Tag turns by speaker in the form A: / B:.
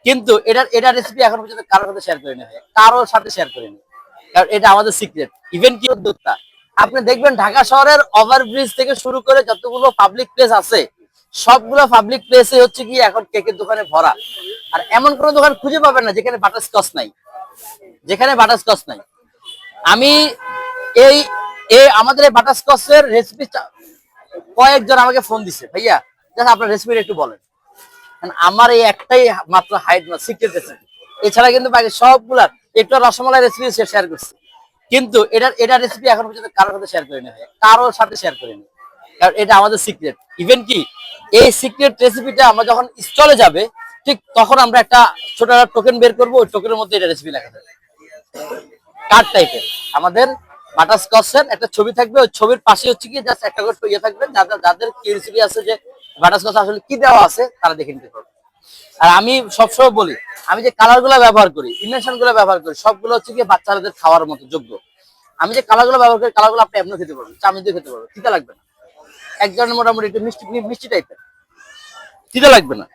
A: কিন্তু এটা রেসিপি এখন পর্যন্ত কারোর সাথে শেয়ার করিনি ভাই, কারোর সাথে শেয়ার করিনি, কারণ এটা আমাদের সিক্রেট। ইভেন কি উদ্যোক্তা, আপনি দেখবেন ঢাকা শহরের ওভারব্রিজ থেকে শুরু করে যতগুলো পাবলিক প্লেস আছে, সবগুলো পাবলিক প্লেসে হচ্ছে কি এখন কেকের দোকানে ভরা। আর এমন কোনো দোকান খুঁজে পাবেন না যেখানে বাটারস্কচ নাই, যেখানে বাটারস্কচ নাই। আমি এই আমাদের এই বাটারস্কচের রেসিপি কয়েকজন আমাকে ফোন দিছে, ভাইয়া জাস্ট আপনার রেসিপিটা একটু বলেন। আমার এই একটাই মাত্র হাইড না সিক্রেট রেসিপি, এছাড়া কিন্তু বাকি সবগুলা একটু রসমালাই রেসিপি শেয়ার করছি, কিন্তু এটা রেসিপি এখন পর্যন্ত কারোর সাথে শেয়ার করিনি ভাই, কারোর সাথে শেয়ার করিনি, কারণ এটা আমাদের সিক্রেট। ইভেন কি এই সিক্রেট রেসিপিটা আমরা যখন স্টলে যাবে, ঠিক তখন আমরা একটা ছোট একটা টোকেন বের করবো, ওই টোকেনের মধ্যে এটা রেসিপি লেখা থাকবে, কার্ড টাইপের। আমাদের বাটারস্কচের একটা ছবি থাকবে, ওই ছবির পাশে হচ্ছে কি জাস্ট একটা করে ইয়ে থাকবে, যাদের কিউরিওসিটি আছে যে বাটারস্কচ আসলে কি দেওয়া আছে তারা দেখে নিতে পারবে। আর আমি সবসময় বলি, আমি যে কালার গুলো ব্যবহার করি, ইনভেনশন গুলো ব্যবহার করি, সবগুলো হচ্ছে কি বাচ্চাদের খাওয়ার মতো যোগ্য। আমি যে কালার গুলো ব্যবহার করি, কালার গুলো আপনি এমনি খেতে পারবেন, চামচ দিয়ে খেতে পারবেন, খিদে লাগবে না। এক ধরনের মোটামুটি একটু মিষ্টি মিষ্টি টাইপের, খিদে লাগবে না।